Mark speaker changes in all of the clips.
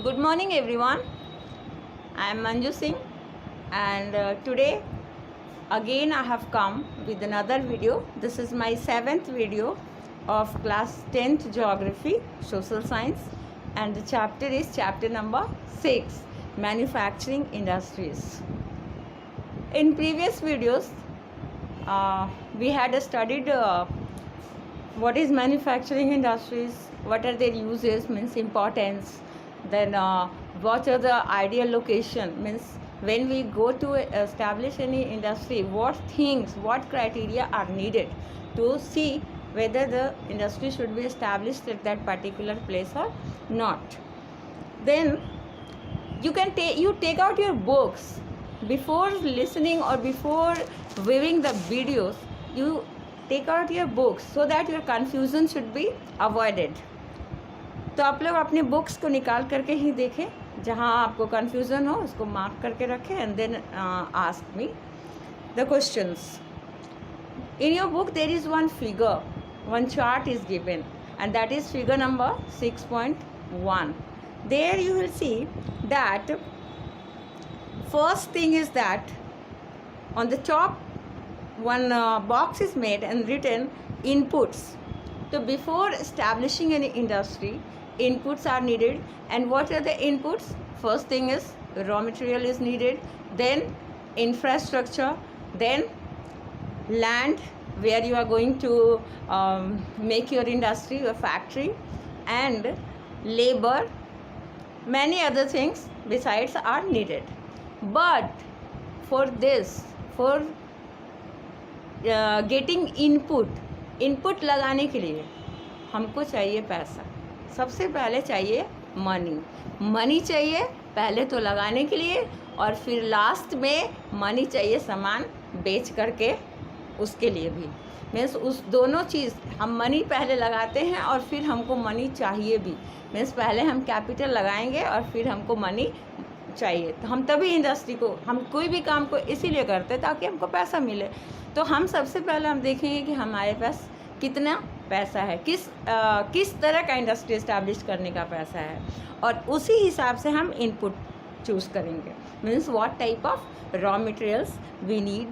Speaker 1: Good morning everyone. I am Manju Singh and today again I have come with another video. This is my 7th video of class 10th geography social science and the chapter is chapter number 6, manufacturing industries. In previous videos we had studied what is manufacturing industries, what are their uses, means importance, then what are the ideal location, means when we go to establish any industry, what things, what criteria are needed to see whether the industry should be established at that particular place or not. Then you can take out your books before listening or before viewing the videos. You take out your books so that your confusion should be avoided. तो आप लोग अपने books को निकाल करके ही देखें, जहाँ आपको कन्फ्यूज़न हो उसको मार्क करके रखें and then ask me the questions. In your book there is one figure, one chart is given and that is figure number 6.1. There you will see that first thing is that on the top one box is made and written inputs. So before establishing any industry, inputs are needed. And what are the inputs? First thing is raw material is needed, then infrastructure, then land where you are going to make your industry, your factory, and labor. Many other things besides are needed. But for this, for getting input लगाने के लिए हमको चाहिए पैसा. सबसे पहले चाहिए money चाहिए पहले तो लगाने के लिए, और फिर लास्ट में मनी चाहिए सामान बेच करके उसके लिए भी. मीन्स उस दोनों चीज़, हम मनी पहले लगाते हैं और फिर हमको मनी चाहिए भी. मीन्स पहले हम कैपिटल लगाएंगे और फिर हमको मनी चाहिए. तो हम तभी इंडस्ट्री को, हम कोई भी काम को इसीलिए करते हैं ताकि हमको पैसा मिले. तो हम सबसे पहले हम देखेंगे कि हमारे पास कितना पैसा है, किस तरह का इंडस्ट्री इस्टेब्लिश करने का पैसा है, और उसी हिसाब से हम इनपुट चूज़ करेंगे. Means what type of raw materials we need,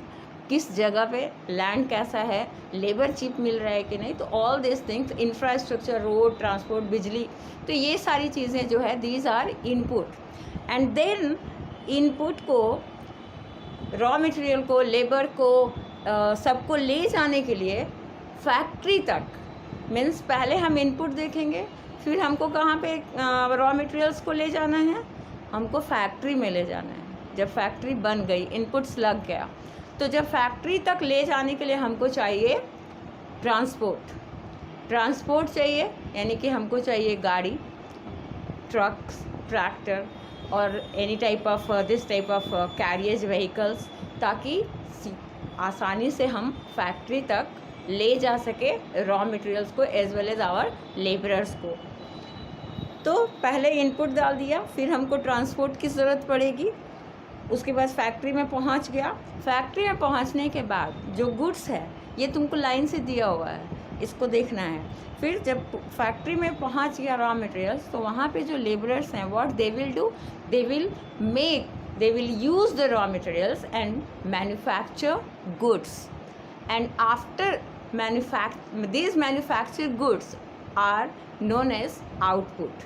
Speaker 1: किस जगह पे लैंड कैसा है, लेबर चीप मिल रहा है कि नहीं. तो all this things, infrastructure, road, transport, बिजली, तो ये सारी चीज़ें जो है these are input. And then input को, रॉ मटेरियल को, लेबर को, सबको ले जाने के लिए फैक्ट्री तक. मीन्स पहले हम इनपुट देखेंगे, फिर हमको कहाँ पे रॉ मटेरियल्स को ले जाना है, हमको फैक्ट्री में ले जाना है. जब फैक्ट्री बन गई, इनपुट्स लग गया, तो जब फैक्ट्री तक ले जाने के लिए हमको चाहिए ट्रांसपोर्ट चाहिए. यानी कि हमको चाहिए गाड़ी, ट्रक्स, ट्रैक्टर और any type of this type of carriage vehicles, ताकि आसानी से हम फैक्ट्री तक ले जा सके रॉ मटेरियल्स को as well as our labourers को. तो पहले इनपुट डाल दिया, फिर हमको ट्रांसपोर्ट की ज़रूरत पड़ेगी. उसके बाद फैक्ट्री में पहुंच गया. फैक्ट्री में पहुंचने के बाद जो गुड्स है ये तुमको लाइन से दिया हुआ है, इसको देखना है. फिर जब फैक्ट्री में पहुंच गया रॉ मटेरियल्स, तो वहाँ पे जो लेबरर्स हैं, what they will do, they will use the raw materials and manufacture goods. And after these manufactured goods are known as output.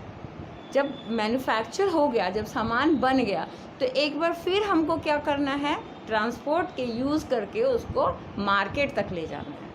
Speaker 1: जब मैन्युफैक्चर हो गया, जब सामान बन गया, तो एक बार फिर हमको क्या करना है, ट्रांसपोर्ट के यूज़ करके उसको मार्केट तक ले जाना है.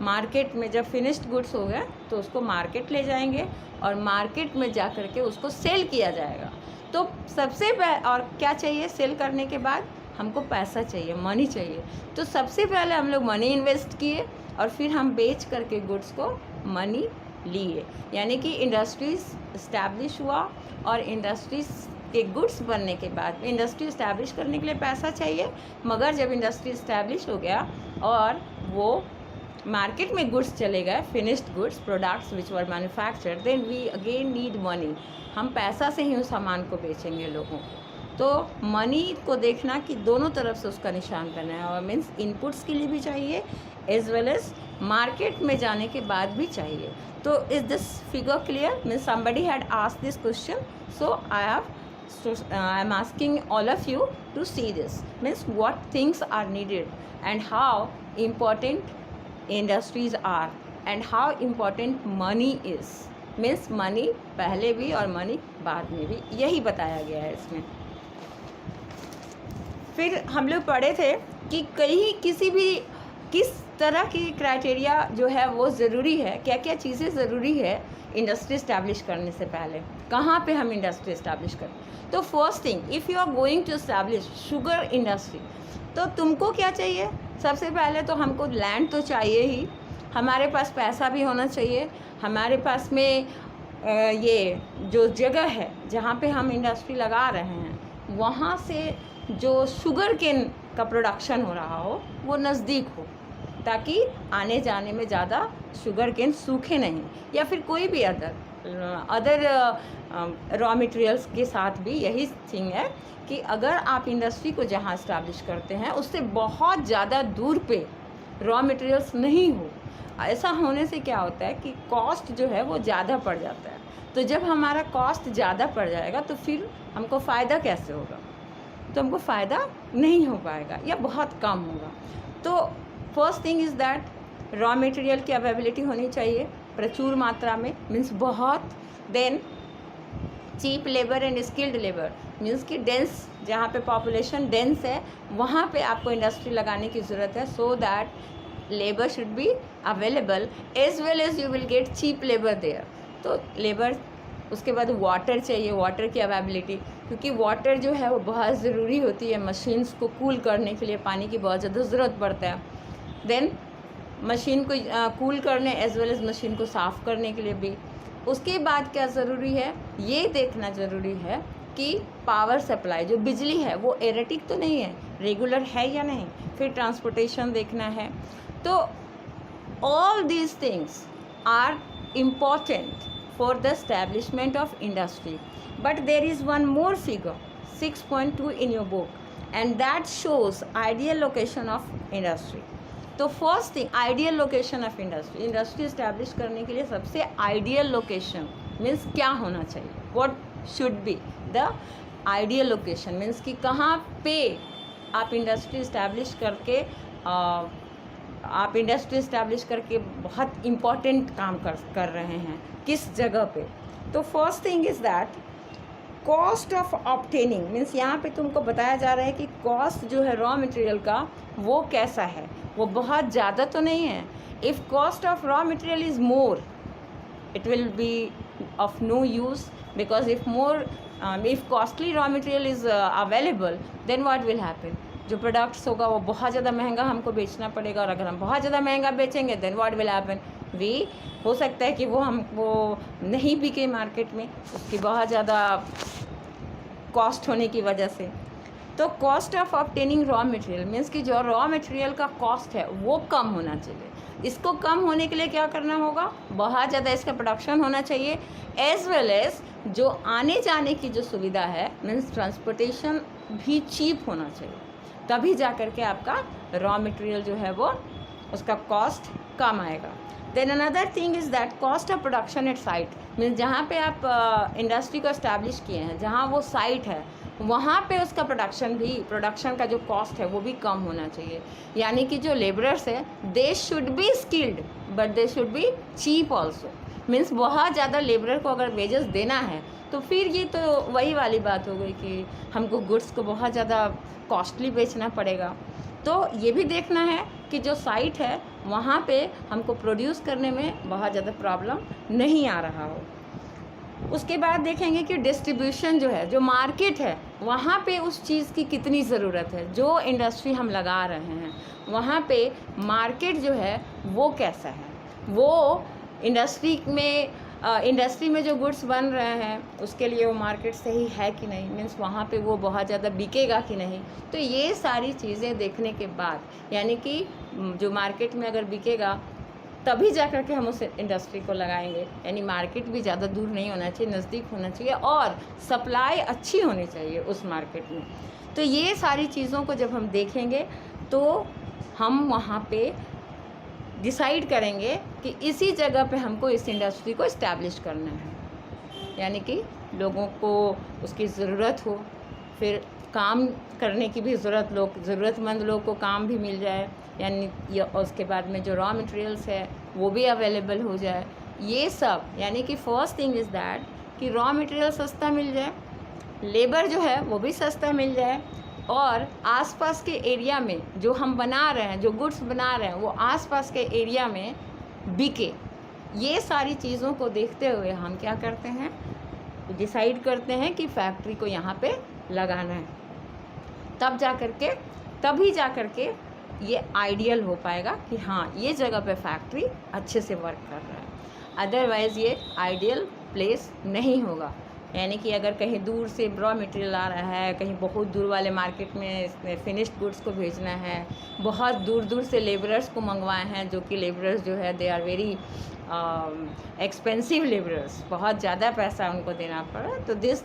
Speaker 1: मार्केट में जब फिनिश्ड गुड्स हो गया तो उसको मार्केट ले जाएंगे और मार्केट में जा कर के उसको सेल किया जाएगा. तो सबसे और क्या चाहिए, सेल करने के बाद हमको पैसा चाहिए, मनी चाहिए. तो सबसे पहले हम लोग मनी इन्वेस्ट किए और फिर हम बेच करके गुड्स को मनी लिए. यानी कि इंडस्ट्रीज इस्टेब्लिश हुआ, और इंडस्ट्रीज के गुड्स बनने के बाद इंडस्ट्री इस्टेब्लिश करने के लिए पैसा चाहिए. मगर जब इंडस्ट्री इस्टेब्लिश हो गया और वो मार्केट में गुड्स चले गए, finished goods, products which were manufactured, then we again need money. हम पैसा से ही उस सामान को बेचेंगे लोगों को. तो मनी को देखना कि दोनों तरफ से उसका निशान करना है, और मीन्स इनपुट्स के लिए भी चाहिए एज वेल एज मार्केट में जाने के बाद भी चाहिए। तो is this figure clear? Means somebody had asked this question, so I am asking all of you to see this. Means what things are needed and how important industries are and how important money is. Means money पहले भी और money बाद में भी, यही बताया गया है इसमें। फिर हम लोग पढ़े थे कि किस तरह की क्राइटेरिया जो है वो ज़रूरी है, क्या क्या चीज़ें ज़रूरी है इंडस्ट्री इस्टेब्लिश करने से पहले, कहाँ पे हम इंडस्ट्री इस्टेब्लिश करें। तो first thing, if you are going to establish sugar industry, तो तुमको क्या चाहिए? सबसे पहले तो हमको लैंड तो चाहिए ही, हमारे पास पैसा भी होना चाहिए, हमारे पास में ये जो जगह है जहाँ पे हम इंडस्ट्री लगा रहे हैं वहाँ से जो शुगर केन का प्रोडक्शन हो रहा हो वो नज़दीक हो, ताकि आने जाने में ज़्यादा शुगर केन सूखे नहीं, या फिर कोई भी अदर रॉ मटेरियल्स के साथ भी यही थिंग है कि अगर आप इंडस्ट्री को जहाँ इस्टेब्लिश करते हैं उससे बहुत ज़्यादा दूर पे रॉ मटेरियल्स नहीं हो। ऐसा होने से क्या होता है कि कॉस्ट जो है वो ज़्यादा पड़ जाता है। तो जब हमारा कॉस्ट ज़्यादा पड़ जाएगा तो फिर हमको फ़ायदा कैसे होगा? तो हमको फ़ायदा नहीं हो पाएगा या बहुत कम होगा। तो first thing is that raw material की अवेलेबिलिटी होनी चाहिए प्रचुर मात्रा में, मीन्स बहुत। Then cheap labour and skilled labour, means कि डेंस, जहाँ पे पॉपुलेशन डेंस है वहाँ पे आपको इंडस्ट्री लगाने की ज़रूरत है, so that labour should be available as well as you will get cheap labour there. तो लेबर, उसके बाद वाटर चाहिए, वाटर की अवेलेबिलिटी, क्योंकि वाटर जो है वो बहुत ज़रूरी होती है मशीन्स को कूल करने के लिए, पानी की बहुत ज़्यादा ज़रूरत पड़ता है। देन मशीन को कूल करने एज वेल एज मशीन को साफ़ करने के लिए भी। उसके बाद क्या ज़रूरी है, ये देखना ज़रूरी है कि पावर सप्लाई, जो बिजली है वो एरेटिक तो नहीं है, रेगुलर है या नहीं। फिर ट्रांसपोर्टेशन देखना है। तो all these things are important for the establishment of industry. But there is one more figure, 6.2 in your book, and that shows ideal location of industry. तो first thing, ideal location of industry, industry establish करने के लिए सबसे ideal location means क्या होना चाहिए, what should be the ideal location, means कि कहाँ पे आप इंडस्ट्री इस्टेब्लिश करके बहुत इम्पॉर्टेंट काम कर रहे हैं, किस जगह पे। तो first thing is that cost of obtaining, means यहाँ पे तुमको बताया जा रहा है कि कॉस्ट जो है रॉ मटेरियल का वो कैसा है, वो बहुत ज़्यादा तो नहीं है। If cost of raw material is more it will be of no use, because if costly raw material is available, then what will happen, जो प्रोडक्ट्स होगा वो बहुत ज़्यादा महंगा हमको बेचना पड़ेगा, और अगर हम बहुत ज़्यादा महंगा बेचेंगे देन व्हाट विल हैपन, हो सकता है कि वो नहीं बिके मार्केट में, उसकी बहुत ज़्यादा कॉस्ट होने की वजह से। तो cost of obtaining raw material means कि जो रॉ मटेरियल का कॉस्ट है वो कम होना चाहिए। इसको कम होने के लिए क्या करना होगा, बहुत ज़्यादा इसका प्रोडक्शन होना चाहिए, एज वेल एज जो आने जाने की जो सुविधा है मीन्स ट्रांसपोर्टेशन भी चीप होना चाहिए, तभी जा कर के आपका रॉ मटेरियल जो है वो उसका कॉस्ट कम आएगा। Then another thing is that cost of production at site, means जहाँ पे आप इंडस्ट्री को इस्टेब्लिश किए हैं, जहाँ वो साइट है वहाँ पे उसका प्रोडक्शन का जो कॉस्ट है वो भी कम होना चाहिए। यानी कि जो लेबरर्स है they should be skilled but they should be cheap also, means बहुत ज़्यादा लेबरर को अगर वेजेस देना है तो फिर ये तो वही वाली बात हो गई कि हमको गुड्स को बहुत ज़्यादा कॉस्टली बेचना पड़ेगा। तो ये भी देखना है कि जो साइट है वहाँ पे हमको प्रोड्यूस करने में बहुत ज़्यादा प्रॉब्लम नहीं आ रहा हो। उसके बाद देखेंगे कि डिस्ट्रीब्यूशन जो है, जो मार्केट है, वहाँ पे उस चीज़ की कितनी ज़रूरत है, जो इंडस्ट्री हम लगा रहे हैं वहाँ पे मार्केट जो है वो कैसा है, वो इंडस्ट्री में जो गुड्स बन रहे हैं उसके लिए वो मार्केट सही है कि नहीं, मीन्स वहाँ पे वो बहुत ज़्यादा बिकेगा कि नहीं। तो ये सारी चीज़ें देखने के बाद, यानी कि जो मार्केट में अगर बिकेगा तभी जा कर के हम उस इंडस्ट्री को लगाएंगे, यानी मार्केट भी ज़्यादा दूर नहीं होना चाहिए, नज़दीक होना चाहिए, और सप्लाई अच्छी होनी चाहिए उस मार्केट में। तो ये सारी चीज़ों को जब हम देखेंगे तो हम वहाँ पे डिसाइड करेंगे कि इसी जगह पे हमको इस इंडस्ट्री को इस्टेब्लिश करना है, यानी कि लोगों को उसकी ज़रूरत हो, फिर काम करने की भी ज़रूरतमंद लोग को काम भी मिल जाए, यानी उसके बाद में जो रॉ मटेरियल्स है वो भी अवेलेबल हो जाए। ये सब यानी कि फर्स्ट थिंग इज़ दैट कि रॉ मटेरियल सस्ता मिल जाए, लेबर जो है वो भी सस्ता मिल जाए, और आसपास के एरिया में जो हम बना रहे हैं, जो गुड्स बना रहे हैं, वो आसपास के एरिया में बिके। ये सारी चीज़ों को देखते हुए हम क्या करते हैं, डिसाइड करते हैं कि फैक्ट्री को यहाँ पे लगाना है। तभी जा कर के ये आइडियल हो पाएगा कि हाँ ये जगह पे फैक्ट्री अच्छे से वर्क कर रहा है। अदरवाइज़ ये आइडियल प्लेस नहीं होगा। यानी कि अगर कहीं दूर से रॉ मटेरियल आ रहा है, कहीं बहुत दूर वाले मार्केट में फिनिश्ड गुड्स को भेजना है, बहुत दूर दूर से लेबरर्स को मंगवाए हैं, जो कि लेबरर्स जो है they are very expensive labourers, बहुत ज़्यादा पैसा उनको देना पड़ा, तो these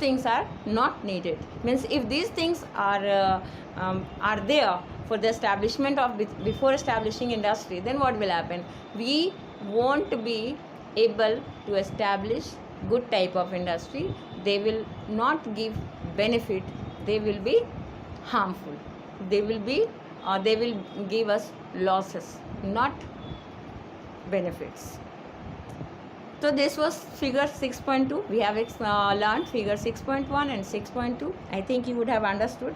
Speaker 1: things are not needed. Means if these things are there for the establishment of, before establishing industry, then what will happen? We won't be able to establish good type of industry. They will not give benefit, they will be harmful, they will give us losses, not benefits. So this was figure 6.2. We have learned figure 6.1 and 6.2. I think you would have understood.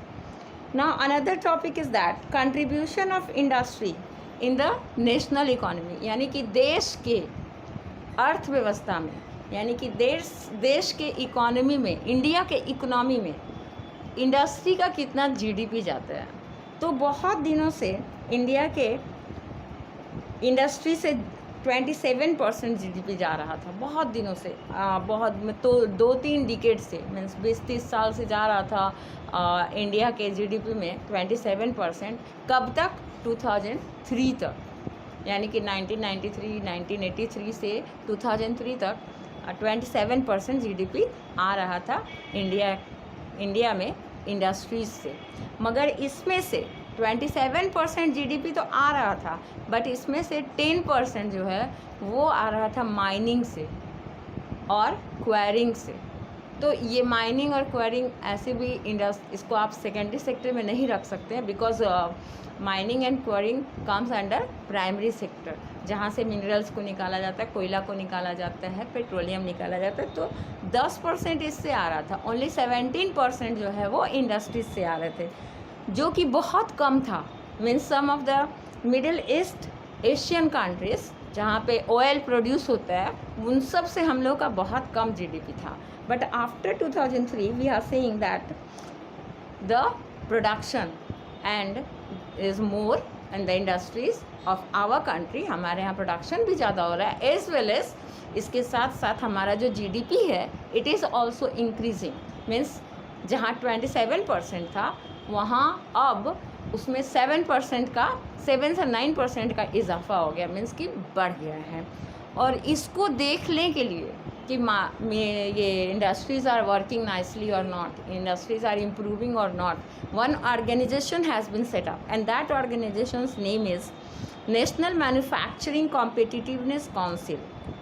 Speaker 1: Now another topic is that contribution of industry in the national economy, यानी कि देश के अर्थव्यवस्था में, यानी कि देश के इकोनॉमी में, इंडिया के इकोनॉमी में इंडस्ट्री का कितना जीडीपी जाता है। तो बहुत दिनों से इंडिया के इंडस्ट्री से 27% जीडीपी जा रहा था, बहुत दिनों से, तो 2-3 डिकेड से, मीन्स 20-30 साल से जा रहा था इंडिया के जीडीपी में 27%। कब तक? 2003 तक, यानी कि 1983 से 2003 तक 27% जीडीपी आ रहा था इंडिया में इंडस्ट्रीज से। मगर इसमें से 27% जीडीपी तो आ रहा था, बट इसमें से 10% जो है वो आ रहा था माइनिंग से और क्वायरिंग से। तो ये माइनिंग और क्वायरिंग ऐसे भी इसको आप सेकेंडरी सेक्टर में नहीं रख सकते हैं, because mining and enquiring comes under primary sector, जहाँ से मिनरल्स को निकाला जाता है, कोयला को निकाला जाता है, पेट्रोलियम निकाला जाता है। तो 10% इससे आ रहा था, ओनली 17% जो है वो इंडस्ट्रीज से आ रहे थे, जो कि बहुत कम था। Means some of the Middle East Asian countries जहाँ पे ऑयल प्रोड्यूस होता है, उन सब से हम लोग का बहुत कम जीडीपी था। But after 2003 we are seeing that the production and is more and the industries of our country, हमारे यहाँ प्रोडक्शन भी ज़्यादा हो रहा है, एज वेल एज इसके साथ साथ हमारा जो जीडीपी है it is also increasing. Means जहाँ 27% था, वहाँ अब उसमें 7 से 9% का इजाफा हो गया, मीन्स कि बढ़ गया है। और इसको देखने के लिए कि ये इंडस्ट्रीज आर वर्किंग नाइसली और नॉट, इंडस्ट्रीज आर इम्प्रूविंग और not, one organization has been set up, and that organization's name is National Manufacturing Competitiveness Council,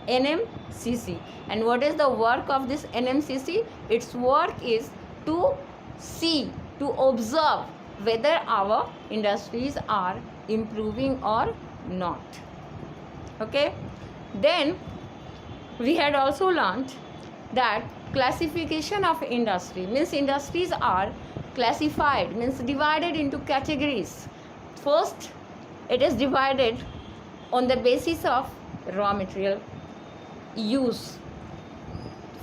Speaker 1: NMCC. And what is the work of this NMCC? Its work is to observe whether our industries are improving or not. Okay, then we had also learned that classification of industry means industries are classified, means divided into categories. First, it is divided on the basis of raw material use.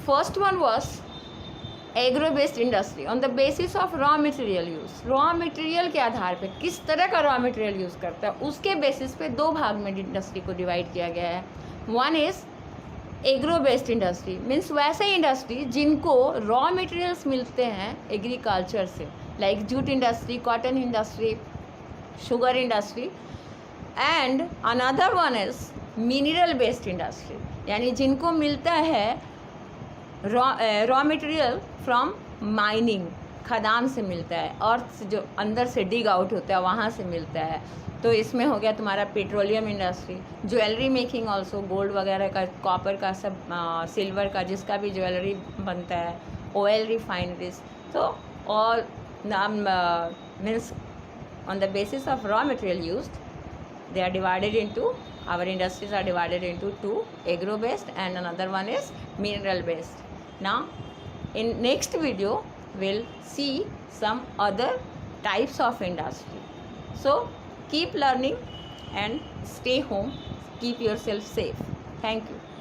Speaker 1: First one was agro based industry on the basis of raw material use. Raw material के आधार पे किस तरह का raw material use करता है, उसके basis पे 2 भाग में इंडस्ट्री को डिवाइड किया गया है। One is agro based industry, means वैसे इंडस्ट्री जिनको रॉ मटेरियल्स मिलते हैं एग्रीकल्चर से, like jute industry, cotton industry, sugar industry. And another one is mineral based industry, यानी जिनको मिलता है रॉ मटेरियल फ्रॉम माइनिंग, खदान से मिलता है, अर्थ से जो अंदर से डिग आउट होता है वहाँ से मिलता है। तो इसमें हो गया तुम्हारा petroleum industry, jewellery making also, gold वगैरह का, कॉपर का, सब सिल्वर का, जिसका भी ज्वेलरी बनता है, ऑयल रिफाइनरीज। तो all means on the basis of raw material used, they are divided into, our industries are divided into two, agro based and another one is mineral based. Now in next video we'll see some other types of industry. So keep learning and stay home, keep yourself safe. Thank you.